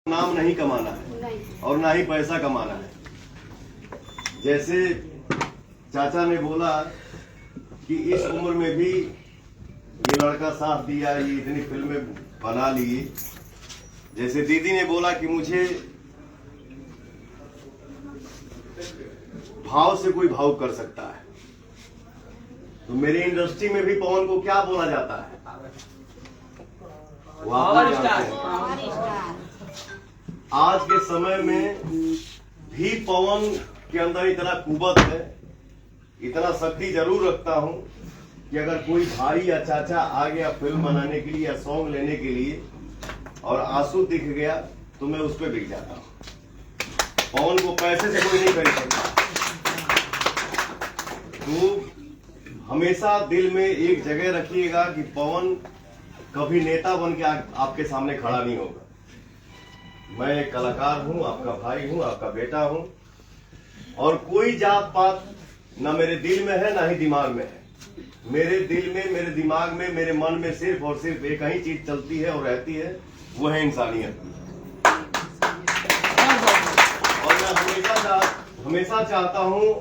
नाम नहीं कमाना है और ना ही पैसा कमाना है। जैसे चाचा ने बोला कि इस उम्र में भी ये लड़का साथ दिया, ये इतनी फिल्में बना ली। जैसे दीदी ने बोला कि मुझे भाव से कोई भावुक कर सकता है, तो मेरी इंडस्ट्री में भी पवन को क्या बोला जाता है? आज के समय में भी पवन के अंदर इतना कुवत है, इतना शक्ति जरूर रखता हूं कि अगर कोई भाई या चाचा आ गया फिल्म बनाने के लिए या सॉन्ग लेने के लिए और आंसू दिख गया तो मैं उस पर बिक जाता हूं। पवन को पैसे से कोई नहीं खरीद सकता। तो हमेशा दिल में एक जगह रखिएगा कि पवन कभी नेता बन के आपके सामने खड़ा नहीं होगा। मैं एक कलाकार हूं, आपका भाई हूं, आपका बेटा हूं, और कोई जात पात ना मेरे दिल में है ना ही दिमाग में है। मेरे दिल में, मेरे दिमाग में, मेरे मन में सिर्फ और सिर्फ एक ही चीज चलती है और रहती है, वो है इंसानियत। और मैं हमेशा चाहता हूं,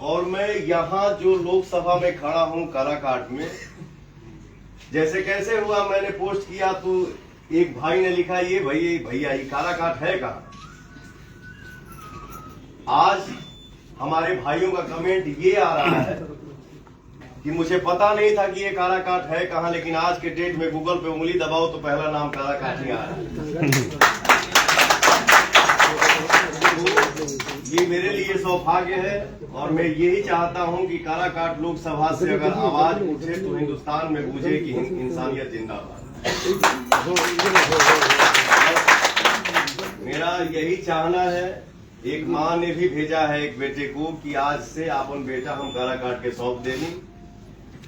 और मैं यहाँ जो लोकसभा में खड़ा हूं काराकाट में, जैसे कैसे हुआ मैंने पोस्ट किया तो एक भाई ने लिखा, ये भैया ये काराकाट है कहाँ? आज हमारे भाइयों का कमेंट ये आ रहा है कि मुझे पता नहीं था कि ये काराकाट है कहाँ, लेकिन आज के डेट में गूगल पे उंगली दबाओ तो पहला नाम काराकाट ही आ रहा है। ये मेरे लिए सौभाग्य है, और मैं यही चाहता हूं कि काराकाट लोकसभा से अगर आवाज उठे तो हिंदुस्तान में गूंजे कि इंसानियत जिंदाबाद। मेरा यही चाहना है, एक माँ ने भी भेजा है एक बेटे को कि आज से आपन बेटा हम काराकाट के सौंप देनी।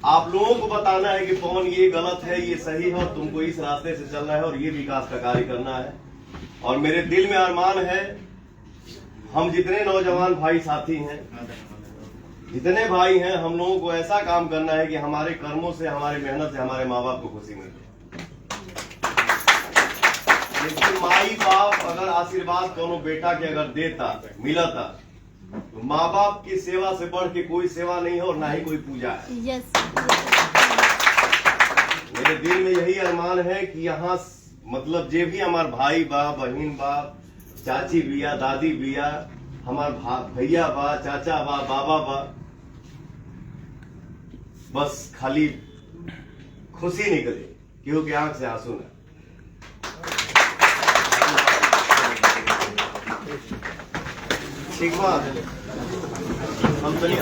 आप लोगों को बताना है कि पवन ये गलत है, ये सही है, और तुमको इस रास्ते से चलना है और ये विकास का कार्य करना है। और मेरे दिल में अरमान है, हम जितने नौजवान भाई साथी हैं, जितने भाई हैं, हम लोगों को ऐसा काम करना है कि हमारे कर्मों से, हमारे मेहनत से हमारे माँ बाप को खुशी मिले। लेकिन माई बाप अगर आशीर्वाद कोनो बेटा के अगर देता, मिलता, तो माँ बाप की सेवा से बढ़ के कोई सेवा नहीं है और ना ही कोई पूजा है। मेरे दिल में यही अरमान है कि यहाँ मतलब जे भी हमार भाई बा, बहन बा, चाची बिया, दादी बिया, हमार भैया बा, चाचा बा, बाबा बा, बस खाली खुशी निकले, क्योंकि आंख से आंसू ना। ठीक बात, हम तो नहीं